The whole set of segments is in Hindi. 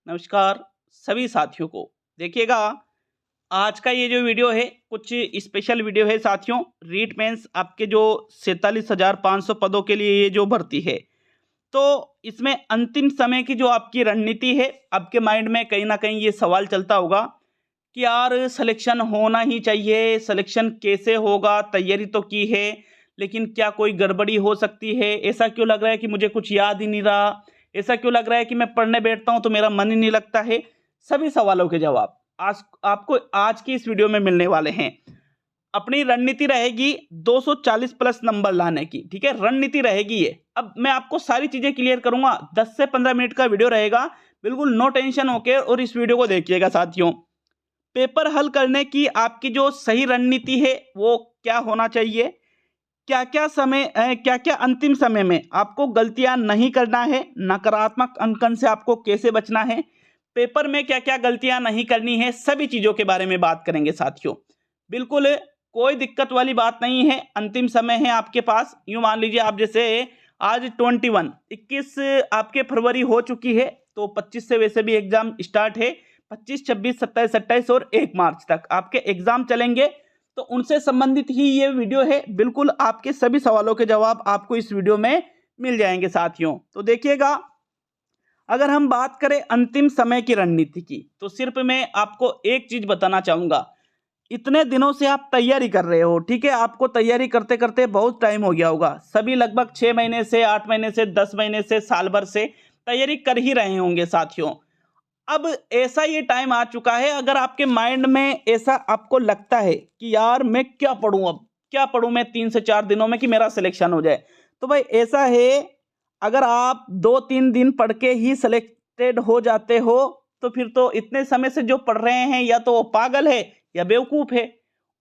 नमस्कार सभी साथियों को। देखिएगा, आज का ये जो वीडियो है कुछ स्पेशल वीडियो है साथियों। रीट मेंस आपके जो 47,500 पदों के लिए ये जो भर्ती है, तो इसमें अंतिम समय की जो आपकी रणनीति है, आपके माइंड में कहीं ना कहीं ये सवाल चलता होगा कि यार सिलेक्शन होना ही चाहिए, सिलेक्शन कैसे होगा, तैयारी तो की है लेकिन क्या कोई गड़बड़ी हो सकती है, ऐसा क्यों लग रहा है कि मुझे कुछ याद ही नहीं रहा, ऐसा क्यों लग रहा है कि मैं पढ़ने बैठता हूं तो मेरा मन ही नहीं लगता है। सभी सवालों के जवाब आज आपको आज की इस वीडियो में मिलने वाले हैं। अपनी रणनीति रहेगी 240 प्लस नंबर लाने की, ठीक है, रणनीति रहेगी ये। अब मैं आपको सारी चीजें क्लियर करूंगा, 10 से 15 मिनट का वीडियो रहेगा, बिल्कुल नो टेंशन होके और इस वीडियो को देखिएगा साथियों। पेपर हल करने की आपकी जो सही रणनीति है वो क्या होना चाहिए, क्या क्या अंतिम समय में आपको गलतियां नहीं करना है, नकारात्मक अंकन से आपको कैसे बचना है, पेपर में क्या क्या गलतियां नहीं करनी है, सभी चीजों के बारे में बात करेंगे साथियों। बिल्कुल कोई दिक्कत वाली बात नहीं है। अंतिम समय है आपके पास, यूं मान लीजिए आप जैसे आज 21 आपके फरवरी हो चुकी है, तो 25 से वैसे भी एग्जाम स्टार्ट है। 25, 26, 27, 28 और 1 मार्च तक आपके एग्जाम चलेंगे, तो उनसे संबंधित ही ये वीडियो है। बिल्कुल आपके सभी सवालों के जवाब आपको इस वीडियो में मिल जाएंगे साथियों। तो देखिएगा, अगर हम बात करें अंतिम समय की रणनीति की, तो सिर्फ मैं आपको एक चीज बताना चाहूंगा। इतने दिनों से आप तैयारी कर रहे हो, ठीक है, आपको तैयारी करते करते बहुत टाइम हो गया होगा। सभी लगभग 6 महीने से, 8 महीने से, 10 महीने से, साल भर से तैयारी कर ही रहे होंगे साथियों। अब ऐसा ये टाइम आ चुका है, अगर आपके माइंड में ऐसा आपको लगता है कि यार मैं क्या पढूं, अब क्या पढूं मैं 3 से 4 दिनों में कि मेरा सिलेक्शन हो जाए, तो भाई ऐसा है, अगर आप 2-3 दिन पढ़ के ही सिलेक्टेड हो जाते हो तो फिर तो इतने समय से जो पढ़ रहे हैं या तो वो पागल है या बेवकूफ है।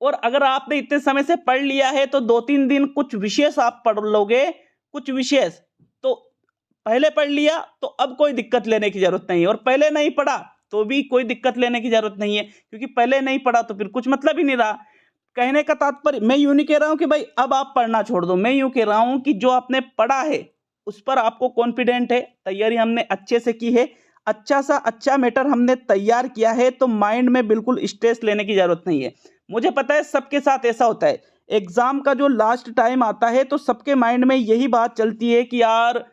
और अगर आपने इतने समय से पढ़ लिया है तो 2-3 दिन कुछ विशेष आप पढ़ लोगे, कुछ विशेष तो पहले पढ़ लिया तो अब कोई दिक्कत लेने की जरूरत नहीं है, और पहले नहीं पढ़ा तो भी कोई दिक्कत लेने की जरूरत नहीं है, क्योंकि पहले नहीं पढ़ा तो फिर कुछ मतलब ही नहीं रहा। कहने का तात्पर्य, मैं यूं नहीं कह रहा हूं कि भाई अब आप पढ़ना छोड़ दो, मैं यूं कह रहा हूं कि जो आपने पढ़ा है उस पर आपको कॉन्फिडेंट है, तैयारी हमने अच्छे से की है, अच्छा मैटर हमने तैयार किया है, तो माइंड में बिल्कुल स्ट्रेस लेने की जरूरत नहीं है। मुझे पता है सबके साथ ऐसा होता है, एग्जाम का जो लास्ट टाइम आता है तो सबके माइंड में यही बात चलती है कि यार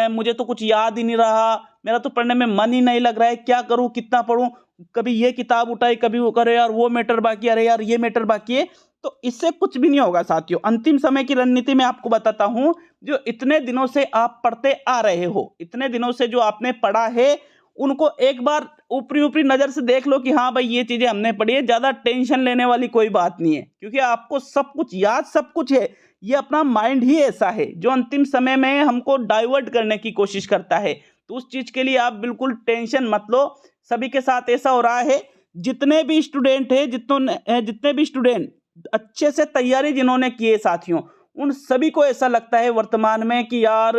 मुझे तो कुछ याद ही नहीं रहा, मेरा तो पढ़ने में मन ही नहीं लग रहा है, क्या करूं, कितना पढूं, कभी ये किताब उठाई, कभी वो करे यार वो मैटर बाकी, अरे यार ये मैटर बाकी है। तो इससे कुछ भी नहीं होगा साथियों। अंतिम समय की रणनीति में आपको बताता हूं, जो इतने दिनों से आप पढ़ते आ रहे हो, इतने दिनों से जो आपने पढ़ा है, उनको एक बार ऊपरी ऊपरी नजर से देख लो कि हाँ भाई ये चीजें हमने पढ़ी है, ज्यादा टेंशन लेने वाली कोई बात नहीं है, क्योंकि आपको सब कुछ याद, सब कुछ है। ये अपना माइंड ही ऐसा है जो अंतिम समय में हमको डाइवर्ट करने की कोशिश करता है, तो उस चीज के लिए आप बिल्कुल टेंशन मत लो। सभी के साथ ऐसा हो रहा है, जितने भी स्टूडेंट है, जितने भी स्टूडेंट अच्छे से तैयारी जिन्होंने की है साथियों, उन सभी को ऐसा लगता है वर्तमान में कि यार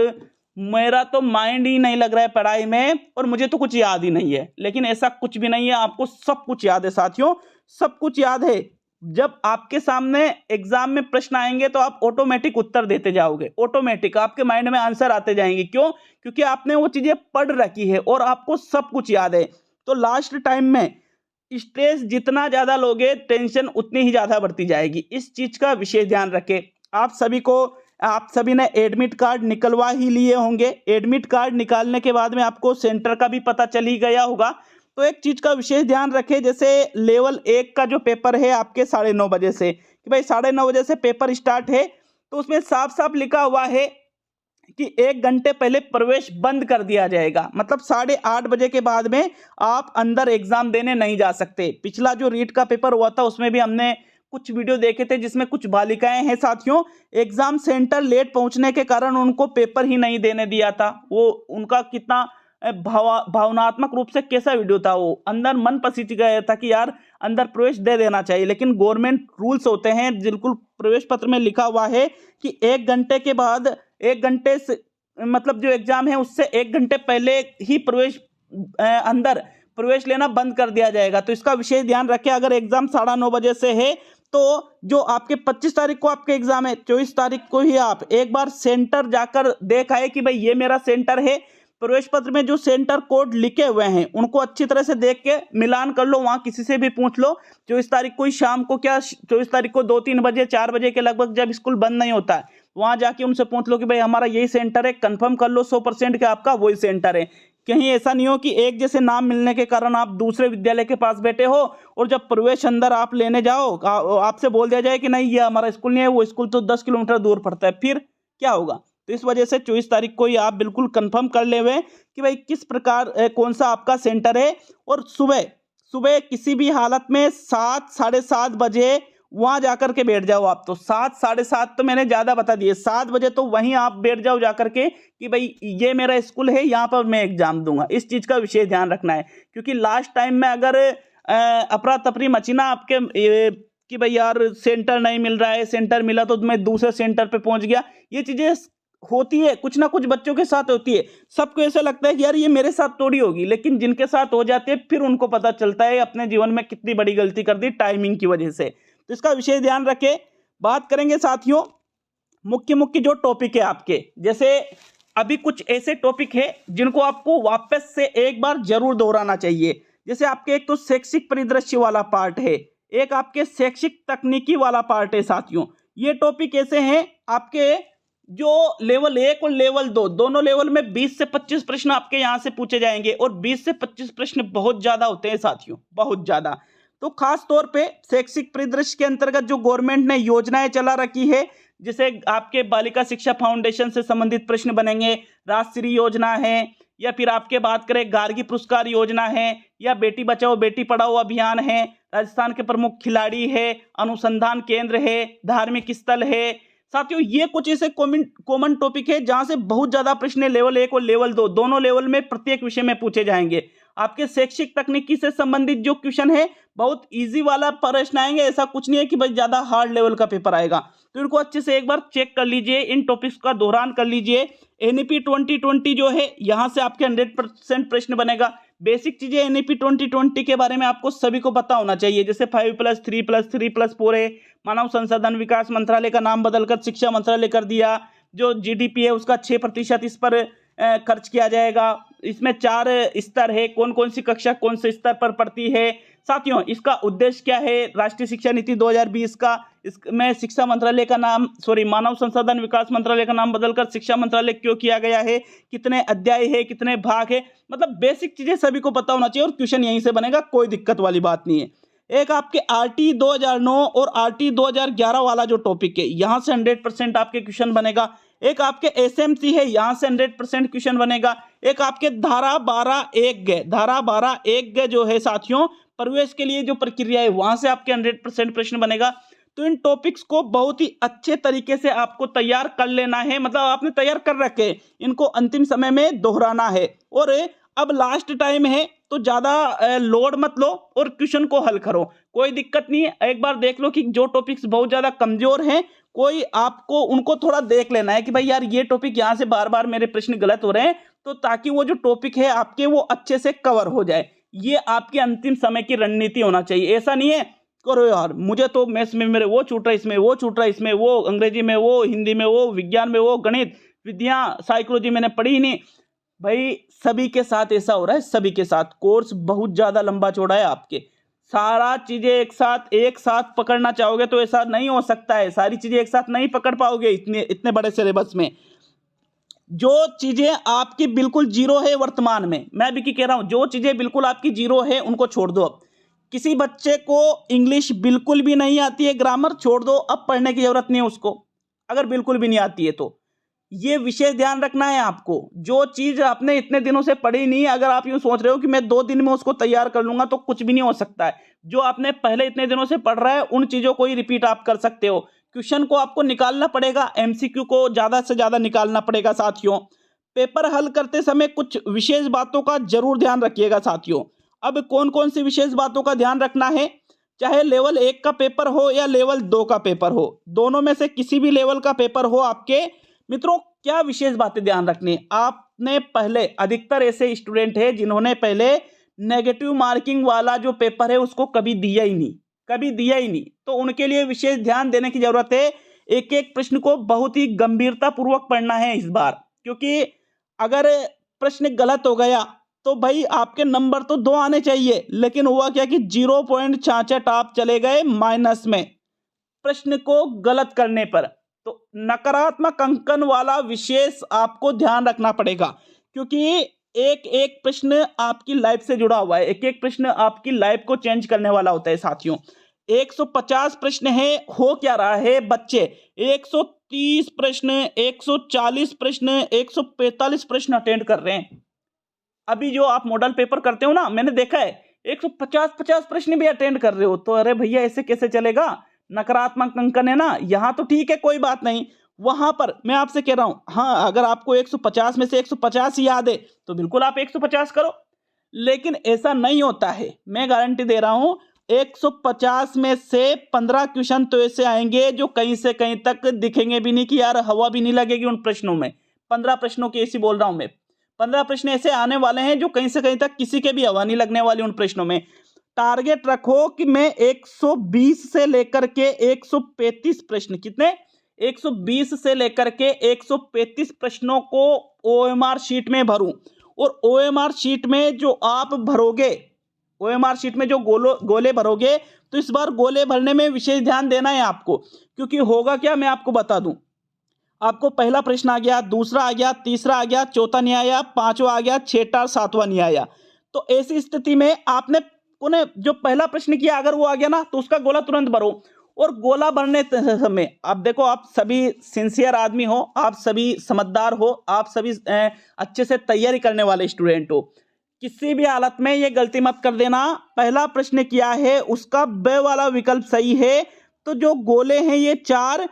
मेरा तो माइंड ही नहीं लग रहा है पढ़ाई में और मुझे तो कुछ याद ही नहीं है। लेकिन ऐसा कुछ भी नहीं है, आपको सब कुछ याद है साथियों, सब कुछ याद है। जब आपके सामने एग्जाम में प्रश्न आएंगे तो आप ऑटोमेटिक उत्तर देते जाओगे, ऑटोमेटिक आपके माइंड में आंसर आते जाएंगे। क्यों? क्योंकि आपने वो चीजें पढ़ रखी है और आपको सब कुछ याद है। तो लास्ट टाइम में स्ट्रेस जितना ज्यादा लोगे, टेंशन उतनी ही ज्यादा बढ़ती जाएगी। इस चीज का विशेष ध्यान रखें। आप सभी ने एडमिट कार्ड निकलवा ही लिए होंगे। एडमिट कार्ड निकालने के बाद में आपको सेंटर का भी पता चल ही गया होगा। तो एक चीज का विशेष ध्यान रखें, जैसे लेवल 1 का जो पेपर है आपके 9:30 बजे से, कि भाई 9:30 बजे से पेपर स्टार्ट है, तो उसमें साफ साफ लिखा हुआ है कि 1 घंटे पहले प्रवेश बंद कर दिया जाएगा। मतलब 8:30 बजे के बाद में आप अंदर एग्जाम देने नहीं जा सकते। पिछला जो रीट का पेपर हुआ था उसमें भी हमने कुछ वीडियो देखे थे जिसमें कुछ बालिकाएं हैं साथियों, एग्जाम सेंटर लेट पहुंचने के कारण उनको पेपर ही नहीं देने दिया था। वो उनका कितना भावनात्मक रूप से कैसा वीडियो था, वो अंदर मन पसीज गया था कि यार अंदर प्रवेश दे देना चाहिए। लेकिन गवर्नमेंट रूल्स होते हैं, बिल्कुल प्रवेश पत्र में लिखा हुआ है कि 1 घंटे के बाद, 1 घंटे से मतलब जो एग्जाम है उससे 1 घंटे पहले ही अंदर प्रवेश लेना बंद कर दिया जाएगा। तो इसका विशेष ध्यान रखें। अगर एग्जाम 9:30 बजे से है तो जो आपके 25 तारीख को आपके एग्जाम है, 24 तारीख को ही आप एक बार सेंटर जाकर देख आए कि भाई ये मेरा सेंटर है, प्रवेश पत्र में जो सेंटर कोड लिखे हुए हैं उनको अच्छी तरह से देख के मिलान कर लो, वहां किसी से भी पूछ लो। 24 तारीख को ही शाम को, क्या 24 तारीख को 2-3 बजे 4 बजे के लगभग जब स्कूल बंद नहीं होता है, वहां जाके उनसे पूछ लो कि भाई हमारा यही सेंटर है, कंफर्म कर लो 100% कि आपका वही सेंटर है। कहीं ऐसा नहीं हो कि एक जैसे नाम मिलने के कारण आप दूसरे विद्यालय के पास बैठे हो और जब प्रवेश अंदर आप लेने जाओ आपसे बोल दिया जाए कि नहीं ये हमारा स्कूल नहीं है, वो स्कूल तो 10 किलोमीटर दूर पड़ता है, फिर क्या होगा। तो इस वजह से 24 तारीख को ही आप बिल्कुल कंफर्म कर ले हुए कि भाई किस प्रकार कौन सा आपका सेंटर है। और सुबह सुबह किसी भी हालत में 7 साढ़े 7 बजे वहां जाकर के बैठ जाओ आप। तो 7 साढ़े 7 तो मैंने ज्यादा बता दिए, 7 बजे तो वहीं आप बैठ जाओ जाकर के कि भाई ये मेरा स्कूल है, यहाँ पर मैं एग्जाम दूंगा। इस चीज का विशेष ध्यान रखना है, क्योंकि लास्ट टाइम में अगर अफरा तफरी मची ना आपके कि भाई यार सेंटर नहीं मिल रहा है, सेंटर मिला तो मैं दूसरे सेंटर पे पहुंच गया, ये चीजें होती है, कुछ ना कुछ बच्चों के साथ होती है। सबको ऐसा लगता है कि यार ये मेरे साथ थोड़ी होगी, लेकिन जिनके साथ हो जाती है फिर उनको पता चलता है अपने जीवन में कितनी बड़ी गलती कर दी टाइमिंग की वजह से। तो इसका विशेष ध्यान रखें। बात करेंगे साथियों मुख्य मुख्य जो टॉपिक है आपके, जैसे अभी कुछ ऐसे टॉपिक है जिनको आपको वापस से एक बार जरूर दोहराना चाहिए। जैसे आपके एक तो शैक्षिक परिदृश्य वाला पार्ट है, एक आपके शैक्षिक तकनीकी वाला पार्ट है साथियों। ये टॉपिक ऐसे हैं आपके जो लेवल 1 और लेवल 2 दोनों लेवल में 20 से 25 प्रश्न आपके यहां से पूछे जाएंगे, और 20 से 25 प्रश्न बहुत ज्यादा होते हैं साथियों, बहुत ज्यादा। तो खास तौर पे शैक्षिक परिदृश्य के अंतर्गत जो गवर्नमेंट ने योजनाएं चला रखी है, जैसे आपके बालिका शिक्षा फाउंडेशन से संबंधित प्रश्न बनेंगे, राष्ट्रीय योजना है, या फिर आपके बात करें गार्गी पुरस्कार योजना है, या बेटी बचाओ बेटी पढ़ाओ अभियान है, राजस्थान के प्रमुख खिलाड़ी है, अनुसंधान केंद्र है, धार्मिक स्थल है। साथियों ये कुछ ऐसे कॉमन टॉपिक है जहां से बहुत ज्यादा प्रश्न लेवल 1 और लेवल 2 दोनों लेवल में प्रत्येक विषय में पूछे जाएंगे। आपके शैक्षिक तकनीकी से संबंधित जो क्वेश्चन है बहुत इजी वाला प्रश्न आएंगे, ऐसा कुछ नहीं है कि भाई ज्यादा हार्ड लेवल का पेपर आएगा। तो इनको अच्छे से एक बार चेक कर लीजिए, इन टॉपिक्स का दोहरान कर लीजिए। एनईपी 2020 जो है यहाँ से आपके 100% प्रश्न बनेगा। बेसिक चीजें एनईपी 2020 के बारे में आपको सभी को पता होना चाहिए, जैसे 5+3+3+4 है, मानव संसाधन विकास मंत्रालय का नाम बदलकर शिक्षा मंत्रालय कर दिया, जो जीडीपी है उसका 6% इस पर खर्च किया जाएगा। इसमें 4 स्तर है, कौन कौन सी कक्षा कौन से स्तर पर पढ़ती है। साथियों इसका उद्देश्य क्या है, राष्ट्रीय शिक्षा नीति 2020 का, इसमें शिक्षा मंत्रालय का नाम मानव संसाधन विकास मंत्रालय का नाम बदलकर शिक्षा मंत्रालय क्यों किया गया है, कितने अध्याय है, कितने भाग है, मतलब बेसिक चीजें सभी को पता होना चाहिए और क्वेश्चन यहीं से बनेगा, कोई दिक्कत वाली बात नहीं है। एक आपके आरटी 2009 और आरटी 2011 वाला जो टॉपिक है यहाँ से 100% आपके क्वेश्चन बनेगा। एक आपके एसएमसी है यहाँ से 100% क्वेश्चन बनेगा। एक आपके धारा 12(1) जो है साथियों प्रवेश के लिए जो प्रक्रिया है वहां से आपके 100% प्रश्न बनेगा। तो इन टॉपिक्स को बहुत ही अच्छे तरीके से आपको तैयार कर लेना है, मतलब आपने तैयार कर रखे, इनको अंतिम समय में दोहराना है। और अब लास्ट टाइम है तो ज्यादा लोड मत लो और क्वेश्चन को हल करो, कोई दिक्कत नहीं है। एक बार देख लो कि जो टॉपिक्स बहुत ज्यादा कमजोर हैं कोई आपको उनको थोड़ा देख लेना है कि भाई यार ये टॉपिक यहाँ से बार बार मेरे प्रश्न गलत हो रहे हैं, तो ताकि वो जो टॉपिक है आपके वो अच्छे से कवर हो जाए। ये आपकी अंतिम समय की रणनीति होना चाहिए। ऐसा नहीं है करो यार मुझे तो मैथ्स में मेरे वो छूट रहा है, इसमें वो छूट रहा है, इसमें वो, अंग्रेजी में वो, हिंदी में वो, विज्ञान में वो, गणित विद्या साइकोलॉजी मैंने पढ़ी ही नहीं। भाई सभी के साथ ऐसा हो रहा है, सभी के साथ कोर्स बहुत ज्यादा लंबा चौड़ा है, आपके सारा चीजें एक साथ पकड़ना चाहोगे तो ऐसा नहीं हो सकता है, सारी चीजें एक साथ नहीं पकड़ पाओगे इतने बड़े सिलेबस में। जो चीजें आपकी बिल्कुल जीरो है वर्तमान में, मैं भी कह रहा हूं, जो चीजें बिल्कुल आपकी जीरो है उनको छोड़ दो। अब किसी बच्चे को इंग्लिश बिल्कुल भी नहीं आती है, ग्रामर छोड़ दो, अब पढ़ने की जरूरत नहीं है उसको, अगर बिल्कुल भी नहीं आती है तो। ये विशेष ध्यान रखना है आपको, जो चीज आपने इतने दिनों से पढ़ी नहीं, अगर आप यूं सोच रहे हो कि मैं 2 दिन में उसको तैयार कर लूंगा तो कुछ भी नहीं हो सकता है। जो आपने पहले इतने दिनों से पढ़ रहा है उन चीजों को ही रिपीट आप कर सकते हो। क्वेश्चन को आपको निकालना पड़ेगा, एमसीक्यू को ज्यादा से ज्यादा निकालना पड़ेगा साथियों। पेपर हल करते समय कुछ विशेष बातों का जरूर ध्यान रखिएगा साथियों। अब कौन कौन सी विशेष बातों का ध्यान रखना है, चाहे लेवल 1 का पेपर हो या लेवल 2 का पेपर हो, दोनों में से किसी भी लेवल का पेपर हो आपके मित्रों, क्या विशेष बातें ध्यान रखनी है। आपने पहले, अधिकतर ऐसे स्टूडेंट हैं जिन्होंने पहले नेगेटिव मार्किंग वाला जो पेपर है उसको कभी दिया ही नहीं, तो उनके लिए विशेष ध्यान देने की जरूरत है। एक एक प्रश्न को बहुत ही गंभीरता पूर्वक पढ़ना है इस बार, क्योंकि अगर प्रश्न गलत हो गया तो भाई आपके नंबर तो 2 आने चाहिए, लेकिन हुआ क्या कि 0.66 आप चले गए माइनस में प्रश्न को गलत करने पर। तो नकारात्मक अंकन वाला विशेष आपको ध्यान रखना पड़ेगा, क्योंकि एक एक प्रश्न आपकी लाइफ से जुड़ा हुआ है, एक एक प्रश्न आपकी लाइफ को चेंज करने वाला होता है साथियों। 150 प्रश्न है, हो क्या रहा है बच्चे, 130 प्रश्न, 140 प्रश्न, 145 प्रश्न अटेंड कर रहे हैं। अभी जो आप मॉडल पेपर करते हो ना, मैंने देखा है 150 प्रश्न भी अटेंड कर रहे हो, तो अरे भैया ऐसे कैसे चलेगा, नकारात्मक अंकन है ना। यहाँ तो ठीक है, कोई बात नहीं, वहां पर मैं आपसे कह रहा हूं, हाँ अगर आपको 150 में से 150 ही याद है तो बिल्कुल आप 150 करो, लेकिन ऐसा नहीं होता है। मैं गारंटी दे रहा हूं 150 में से 15 क्वेश्चन तो ऐसे आएंगे जो कहीं से कहीं तक दिखेंगे भी नहीं, कि यार हवा भी नहीं लगेगी उन प्रश्नों में। 15 प्रश्नों की ऐसी बोल रहा हूं मैं, 15 प्रश्न ऐसे आने वाले हैं जो कहीं से कहीं तक किसी के भी हवा नहीं लगने वाली उन प्रश्नों में। टारगेट रखो कि मैं 120 से लेकर के 135 प्रश्न, कितने, 120 से लेकर के 135 प्रश्नों को ओएमआर शीट में भरूं। और ओएमआर शीट में जो आप भरोगे, ओएमआर शीट में जो गोले भरोगे, तो इस बार गोले भरने में विशेष ध्यान देना है आपको, क्योंकि होगा क्या मैं आपको बता दूं। आपको पहला प्रश्न आ गया, दूसरा आ गया, तीसरा आ गया, चौथा नहीं आया, पांचवा आ गया, छठा, सातवां नहीं आया। तो ऐसी स्थिति में आपने उन्हें जो पहला प्रश्न किया अगर वो आ गया ना, तो उसका गोला तुरंत भरो। और गोला भरने समय अब देखो, आप सभी सिंसियर आदमी हो, आप सभी समझदार हो, आप सभी अच्छे से तैयारी करने वाले स्टूडेंट हो, किसी भी हालत में ये गलती मत कर देना। पहला प्रश्न किया है उसका ब वाला विकल्प सही है, तो जो गोले हैं ये 4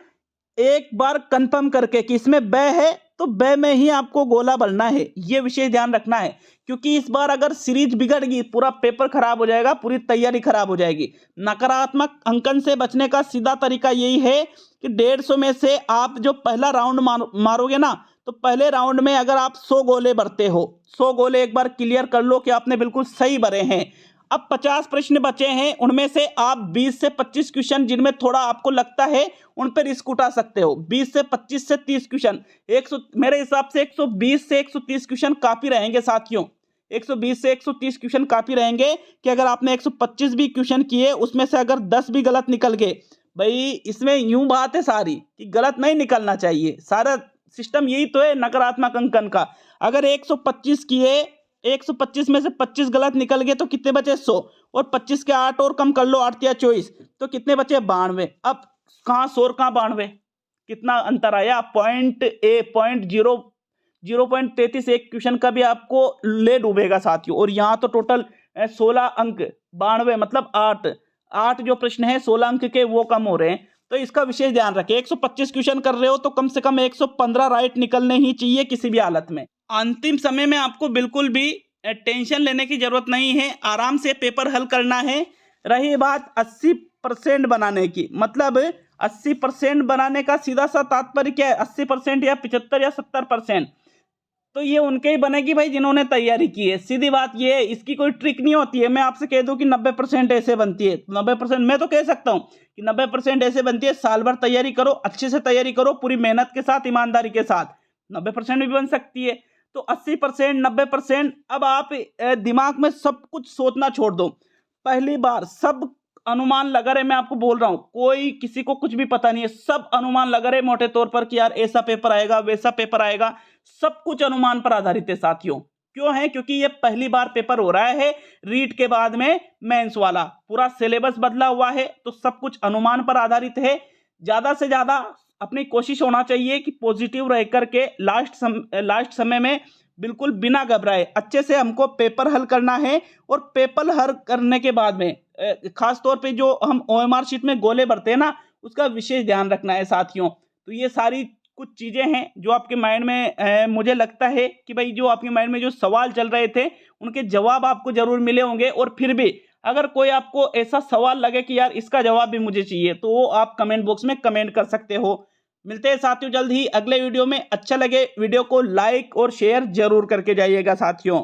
एक बार कंफर्म करके कि इसमें ब है तो ब में ही आपको गोला भरना है, ये विशेष ध्यान रखना है। क्योंकि इस बार अगर सीरीज बिगड़ गई, पूरा पेपर खराब हो जाएगा, पूरी तैयारी खराब हो जाएगी। नकारात्मक अंकन से बचने का सीधा तरीका यही है कि 150 में से आप जो पहला राउंड मारोगे ना, तो पहले राउंड में अगर आप 100 गोले भरते हो, 100 गोले एक बार क्लियर कर लो कि आपने बिल्कुल सही भरे हैं। अब 50 प्रश्न बचे हैं, उनमें से आप 20 से 25 क्वेश्चन जिनमें थोड़ा आपको लगता है उन पर रिस्क उठा सकते हो। 20 से 25 से 30 क्वेश्चन, 100 मेरे हिसाब से 120 से 130 क्वेश्चन काफी रहेंगे साथियों। 120 से 130 क्वेश्चन काफी रहेंगे कि अगर आपने 125 भी क्वेश्चन किए, उसमें से अगर 10 भी गलत निकल गए, भाई इसमें यूं बात है सारी कि गलत नहीं निकलना चाहिए। सारा सिस्टम यही तो है नकारात्मक अंकन का। अगर 125 किए, 125 में से 25 गलत निकल गए तो कितने बचे, 100, और 25 के 8 और कम कर लो, 8 या 24, तो कितने बचे, 92। अब कहाँ 100 और कहाँ 92, कितना अंतर आया, 0.33 एक क्वेश्चन का भी आपको ले डूबेगा साथियों। और यहाँ तो टोटल 16 अंक, 92 मतलब 8 जो प्रश्न है 16 अंक के वो कम हो रहे हैं। तो इसका विशेष ध्यान रखें, 125 क्वेश्चन कर रहे हो तो कम से कम 115 राइट निकलने ही चाहिए किसी भी हालत में। अंतिम समय में आपको बिल्कुल भी टेंशन लेने की जरूरत नहीं है, आराम से पेपर हल करना है। रही बात 80% बनाने की, मतलब 80% बनाने का सीधा सा तात्पर्य क्या है, 80% या 75 या 70%, तो ये उनके ही बनेगी भाई जिन्होंने तैयारी की है। सीधी बात ये है, इसकी कोई ट्रिक नहीं होती है। मैं आपसे कह दूं कि 90% ऐसे बनती है, 90% मैं तो कह सकता हूं कि 90% ऐसे बनती है। साल भर तैयारी करो, अच्छे से तैयारी करो, पूरी मेहनत के साथ, ईमानदारी के साथ, 90% भी बन सकती है। तो 80%, 90%, अब आप दिमाग में सब कुछ सोचना छोड़ दो। पहली बार सब अनुमान लगा रहे, मैं आपको बोल रहा हूं, कोई किसी को कुछ भी पता नहीं है, सब अनुमान लगा रहे मोटे तौर पर कि यार ऐसा पेपर आएगा, वैसा पेपर आएगा, सब कुछ अनुमान पर आधारित है साथियों। क्यों है, क्योंकि ये पहली बार पेपर हो रहा है, रीट के बाद में मेंस वाला, पूरा सिलेबस बदला हुआ है, तो सब कुछ अनुमान पर आधारित है। ज्यादा से ज्यादा अपनी कोशिश होना चाहिए कि पॉजिटिव रह करके लास्ट समय में बिल्कुल बिना घबराए अच्छे से हमको पेपर हल करना है। और पेपर हल करने के बाद में खास तौर पे जो हम ओएमआर शीट में गोले भरते हैं ना, उसका विशेष ध्यान रखना है साथियों। तो ये सारी कुछ चीजें हैं जो आपके माइंड में मुझे लगता है कि भाई जो आपके माइंड में जो सवाल चल रहे थे उनके जवाब आपको जरूर मिले होंगे। और फिर भी अगर कोई आपको ऐसा सवाल लगे कि यार इसका जवाब भी मुझे चाहिए, तो वो आप कमेंट बॉक्स में कमेंट कर सकते हो। मिलते हैं साथियों जल्द ही अगले वीडियो में। अच्छा लगे वीडियो को लाइक और शेयर जरूर करके जाइएगा साथियों।